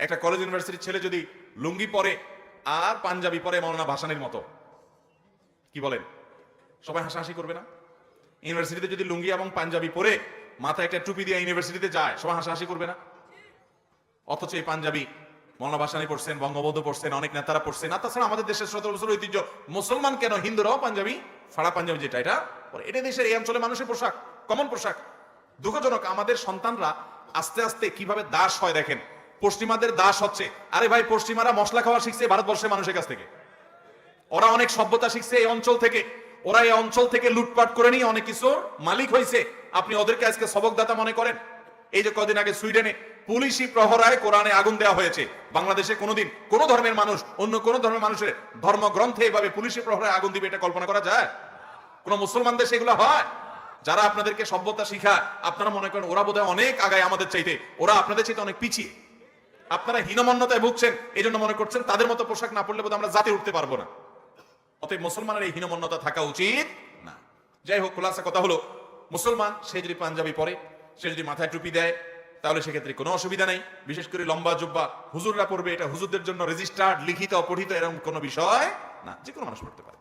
একটা কলেজ ইউনিভার্সিটির ছেলে যদি লুঙ্গি পরে আর পাঞ্জাবি পরে মৌলানা ভাসানীর মতো, কি বলেন, সবাই হাসাহাসি করবে না? ইউনিভার্সিটিতে যদি লুঙ্গি এবং পাঞ্জাবি পরে মাথায় একটা টুপি দিয়ে ইউনিভার্সিটিতে যায়, সবাই হাসাহাসি করবে না? অথচ এই পাঞ্জাবি মৌলানা ভাসানী পড়ছেন, বঙ্গবন্ধু পড়ছেন, অনেক নেতারা পড়ছেন। আর তাছাড়া আমাদের দেশের 17 বছর ঐতিহ্য, মুসলমান কেন হিন্দুরাও পাঞ্জাবি, ফাড়া পাঞ্জাবি যেটা, এটা দেশের এই অঞ্চলে মানুষের পোশাক, কমন পোশাক। দুঃখজনক আমাদের সন্তানরা আস্তে আস্তে কিভাবে দাস হয় দেখেন। পশ্চিমাদের দাস হচ্ছে। আরে ভাই, পশ্চিমারা মশলা খাওয়া শিখছে ভারতবর্ষের মানুষের কাছ থেকে, ওরা অনেক সভ্যতা শিখছে এই অঞ্চল থেকে, ওরা এই অঞ্চল থেকে লুটপাট করে নিয়ে অনেক কিছুর মালিক হয়েছে। আপনি ওদেরকে আজকে সবকদাতা মনে করেন? এই যে কদিন আগে সুইডেনে পুলিশি প্রহরায় কোরআনে আগুন দেওয়া হয়েছে। বাংলাদেশে কোনোদিন কোন ধর্মের মানুষ অন্য কোন ধর্মের মানুষের ধর্মগ্রন্থে এভাবে পুলিশি প্রহরায় আগুন দিবে, এটা কল্পনা করা যায়? কোন মুসলমান দেশে এগুলো হয়? যারা আপনাদেরকে সভ্যতা শিখায়, আপনারা মনে করেন ওরা বোধহয় অনেক আগায় আমাদের চাইতে, ওরা আপনাদের চাইতে অনেক পিছিয়ে। আপনারা হীনমন্যতায় ভুগছেন, এই জন্য মনে করছেন তাদের মতো পোশাক না পড়লে বোধহয় আমরা জাতি উঠতে পারবো না। অতএব মুসলমানের এই হীনমন্যতা থাকা উচিত না। যাই হোক, খোলাসা কথা হলো, মুসলমান সে যদি পাঞ্জাবি পরে, সে যদি মাথায় টুপি দেয়, তাহলে সেক্ষেত্রে কোনো অসুবিধা নেই। বিশেষ করে লম্বা জুব্বা হুজুররা পড়বে, এটা হুজুরদের জন্য রেজিস্টার্ড, লিখিত, পঠিত এরকম কোনো বিষয় না, যে কোনো মানুষ পড়তে পারে।